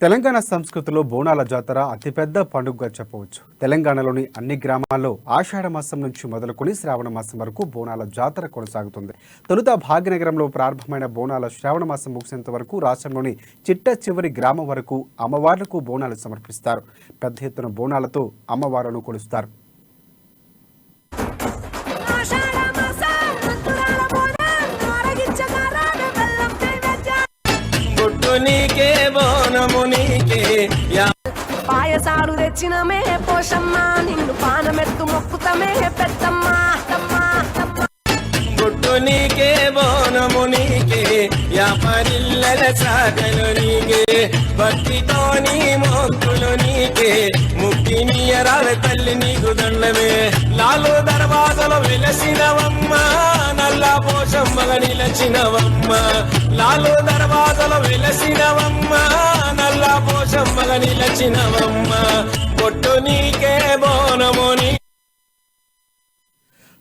తెలంగాణ సంస్కృతిలో బోనాల జాతర అతిపెద్ద పండుగగా చెప్పవచ్చు. తెలంగాణలోని అన్ని గ్రామాల్లో ఆషాఢ మాసం నుంచి మొదలుకొని శ్రావణ మాసం వరకు బోనాల జాతర కొనసాగుతుంది. తొలుత భాగ్యనగరంలో ప్రారంభమైన బోనాల శ్రావణ మాసం ముగిసేంత వరకు రాష్ట్రంలోని చిట్ట చివరి గ్రామం వరకు అమ్మవార్లకు బోనాలు సమర్పిస్తారు. పెద్ద ఎత్తున బోనాలతో అమ్మవారులను కొలుస్తారు. పాయసాలు తెచ్చినమే పోషమ్మ, నిన్ను పానమెత్తు మొక్కుతమే పెద్దమ్మ. బొట్టు నీకే బోనము నీకే యాపరిల్లల సాగలు నీకే భక్తితో నీ మొక్కులు నీకే ముక్తి నీయరాల తల్లి నీకు దండమే. లాలు దర్వాజలో వెలసినవమ్మ నల్ల పోషమ్మగా నిలచినవమ్మ. లాలు దర్వాజలో వెలసినవమ్మ నల్ల పోషమ్మగా నిలచినవమ్మ. బొట్టు నీకే బోనము నీ.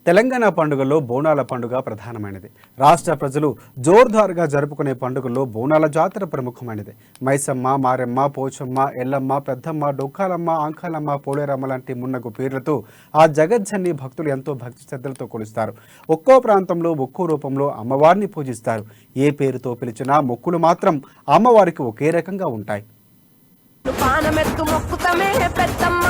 తెలంగాణ పండుగల్లో బోనాల పండుగ ప్రధానమైనది. రాష్ట్ర ప్రజలు జోర్దార్గా జరుపుకునే పండుగల్లో బోనాల జాతర ప్రముఖమైనది. మైసమ్మ, మారెమ్మ, పోచమ్మ, ఎల్లమ్మ, పెద్దమ్మ, డొక్కాలమ్మ, ఆంకాలమ్మ, పోలేరమ్మ లాంటి మున్నగు పేర్లతో ఆ జగజ్జన్ని భక్తులు ఎంతో భక్తి శ్రద్ధలతో కొలుస్తారు. ఒక్కో ప్రాంతంలో ఒక్కో రూపంలో అమ్మవారిని పూజిస్తారు. ఏ పేరుతో పిలిచినా మొక్కులు మాత్రం అమ్మవారికి ఒకే రకంగా ఉంటాయి. పానమెత్తు మొక్కుతమే పెద్దమ్మ,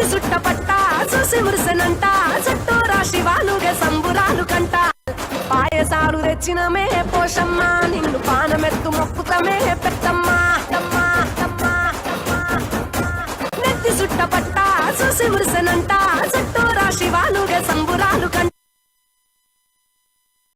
సుట్టపట్ట చూసి మురిసెనంట, చుట్టూ రాశి వాళ్ళుగే సంబురాలు కంట. పాయసాలు తెచ్చినమే పోషమ్మ, నిన్ను పానమెత్తు మొక్కుతమే పెద్దమ్మ. నెత్తి సుట్టపట్ట చూసి మురిసెనంట, చుట్టూ రాశి వాళ్ళుగే సంబురాలు కంట.